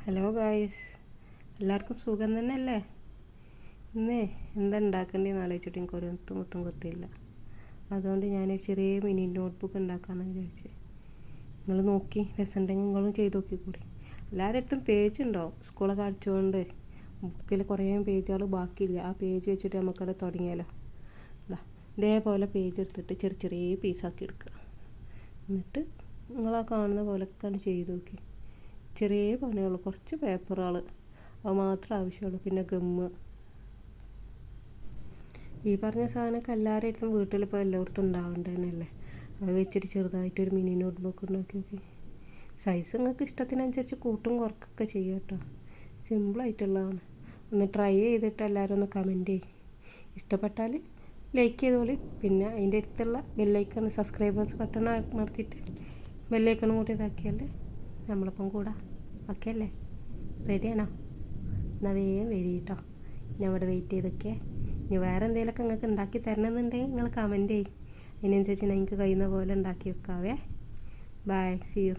Hello guys, എല്ലാവർക്കും സുഖം തന്നെയല്ലേ? ഇന്നേ എന്താ ഉണ്ടാക്കേണ്ടതെന്ന് ആലോചിച്ചിട്ട് എനിക്ക് ഒരു മുത്തും കൊത്തിയില്ല. അതുകൊണ്ട് ഞാനൊരു ചെറിയ മിനി നോട്ട്ബുക്ക് ഉണ്ടാക്കാമെന്ന് വിചാരിച്ചു. നിങ്ങൾ നോക്കി രസമുണ്ടെങ്കിൽ നിങ്ങളും ചെയ്ത് നോക്കിക്കൂടി. എല്ലാവരുടെ അടുത്തും പേജ് ഉണ്ടാവും. സ്കൂളൊക്കെ അടിച്ചുകൊണ്ട് ബുക്കിൽ കുറേ പേജുകൾ ബാക്കിയില്ല. ആ പേജ് വെച്ചിട്ട് നമുക്കത് തുടങ്ങിയാലോ. ഇതേപോലെ പേജ് എടുത്തിട്ട് ചെറിയ ചെറിയ പീസാക്കി എടുക്കുക. എന്നിട്ട് നിങ്ങളാ കാണുന്ന പോലെയൊക്കെ ചെയ്ത് നോക്കി. ചെറിയ പണികൾ, കുറച്ച് പേപ്പറുകൾ, അത് മാത്രമേ ആവശ്യമുള്ളൂ. പിന്നെ ഗമ്മ്, ഈ പറഞ്ഞ സാധനമൊക്കെ എല്ലാവരുടെ അടുത്തും വീട്ടിലിപ്പോൾ എല്ലായിടത്തും ഉണ്ടാവേണ്ടതന്നെയല്ലേ. അത് വെച്ചിട്ട് ചെറുതായിട്ടൊരു മിനി നോട്ട് ബുക്ക് ഉണ്ടാക്കി നോക്കി. സൈസ് നിങ്ങൾക്ക് ഇഷ്ടത്തിനനുസരിച്ച് കൂട്ടും കുറക്കൊക്കെ ചെയ്യാം കേട്ടോ. സിമ്പിളായിട്ടുള്ളതാണ്. ഒന്ന് ട്രൈ ചെയ്തിട്ട് എല്ലാവരും ഒന്ന് കമൻറ്റ് ചെയ്യും. ഇഷ്ടപ്പെട്ടാൽ ലൈക്ക് ചെയ്തോളി. പിന്നെ അതിൻ്റെ അടുത്തുള്ള ബെല്ലൈക്കൺ, സബ്സ്ക്രൈബേഴ്സ് ബട്ടൺ അമർത്തിയിട്ട് ബെല്ലൈക്കൺ കൂടി ഇതാക്കിയാൽ നമ്മളിപ്പം കൂടാം. ഓക്കെ അല്ലേ? റെഡിയാണോ? എന്നാൽ വേഗം വരി കേട്ടോ. ഞാൻ ഇവിടെ വെയിറ്റ് ചെയ്തൊക്കെ. ഇനി വേറെ എന്തെങ്കിലുമൊക്കെ നിങ്ങൾക്ക് ഉണ്ടാക്കി തരണമെന്നുണ്ടെങ്കിൽ നിങ്ങൾ കമൻറ്റ് ചെയ്യും. അതിനനുസരിച്ച് ഞാൻ എനിക്ക് കഴിയുന്ന പോലെ ഉണ്ടാക്കി വെക്കാവേ. By, C U.